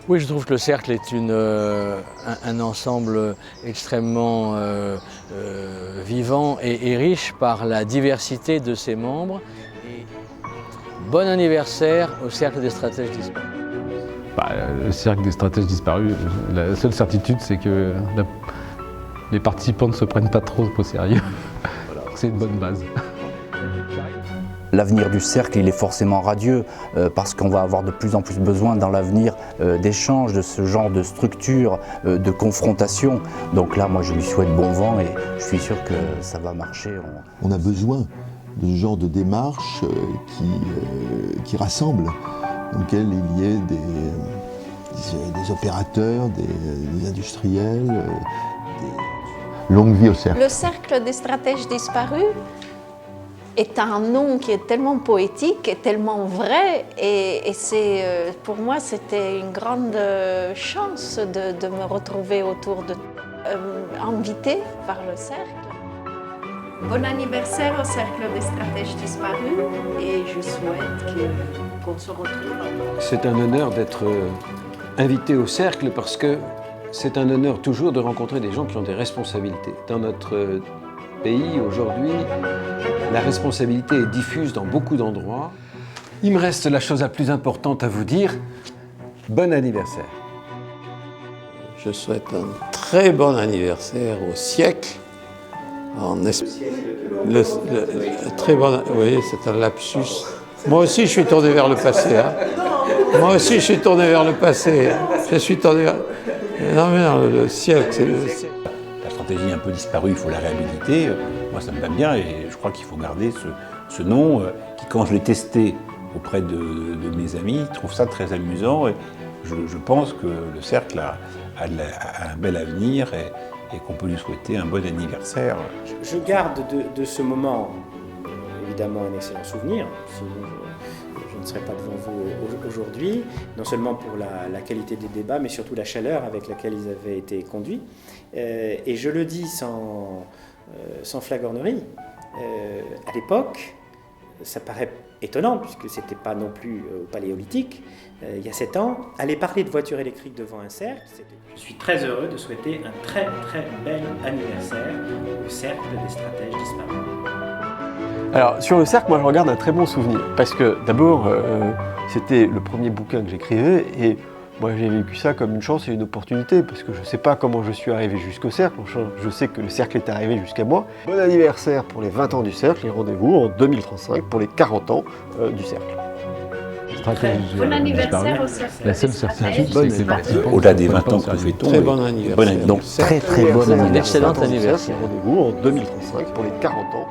Oui, je trouve que le cercle est un ensemble extrêmement vivant et riche par la diversité de ses membres. Et bon anniversaire au Cercle des Stratèges Disparus. Le Cercle des Stratèges Disparus, la seule certitude, c'est que les participants ne se prennent pas trop au sérieux. Voilà. C'est une bonne base. L'avenir du cercle, il est forcément radieux parce qu'on va avoir de plus en plus besoin dans l'avenir d'échanges, de ce genre de structure, de confrontation. Donc là, moi, je lui souhaite bon vent et je suis sûr que ça va marcher. On a besoin de ce genre de démarche qui rassemble, dans lequel il y ait des opérateurs, des industriels, longue vie au cercle. Le Cercle des Stratèges Disparus est un nom qui est tellement poétique et tellement vrai, et pour moi c'était une grande chance de me retrouver autour de invitée par le cercle. Bon anniversaire au Cercle des Stratèges Disparus et je souhaite qu'on se retrouve. C'est un honneur d'être invité au cercle parce que c'est un honneur toujours de rencontrer des gens qui ont des responsabilités. Dans notre pays aujourd'hui, la responsabilité est diffuse dans beaucoup d'endroits. Il me reste la chose la plus importante à vous dire. Bon anniversaire. Je souhaite un très bon anniversaire au siècle. Très bon, oui, c'est un lapsus. Moi aussi, je suis tourné vers le passé. Hein. Moi aussi, je suis tourné vers le passé. Je suis tourné vers... Non, mais non, le siècle, c'est le siècle. La stratégie un peu disparue, il faut la réhabiliter. Moi, ça me va bien et je crois qu'il faut garder ce nom qui, quand je l'ai testé auprès de mes amis, trouvent ça très amusant. Et je pense que le cercle a un bel avenir et qu'on peut lui souhaiter un bon anniversaire. Je garde de ce moment évidemment un excellent souvenir, sinon je ne serais pas devant vous aujourd'hui, non seulement pour la qualité des débats, mais surtout la chaleur avec laquelle ils avaient été conduits. Et je le dis sans flagornerie, à l'époque, ça paraît étonnant, puisque ce n'était pas non plus au Paléolithique, il y a 7 ans, aller parler de voitures électriques devant un cercle, je suis très heureux de souhaiter un très très bel anniversaire au Cercle des Stratèges Disparus. Alors sur le cercle, moi je regarde un très bon souvenir, parce que d'abord, c'était le premier bouquin que j'écrivais, et moi j'ai vécu ça comme une chance et une opportunité, parce que je ne sais pas comment je suis arrivé jusqu'au cercle, je sais que le cercle est arrivé jusqu'à moi. Bon anniversaire pour les 20 ans du cercle, et rendez-vous en 2035 pour les 40 ans du cercle. Bon anniversaire au cercle. La seule certitude, c'est que les participants... Au-delà des 20 ans que nous fêtons. Très bon anniversaire. Donc très très bon anniversaire. Excellent anniversaire. Rendez-vous en 2035 pour les 40 ans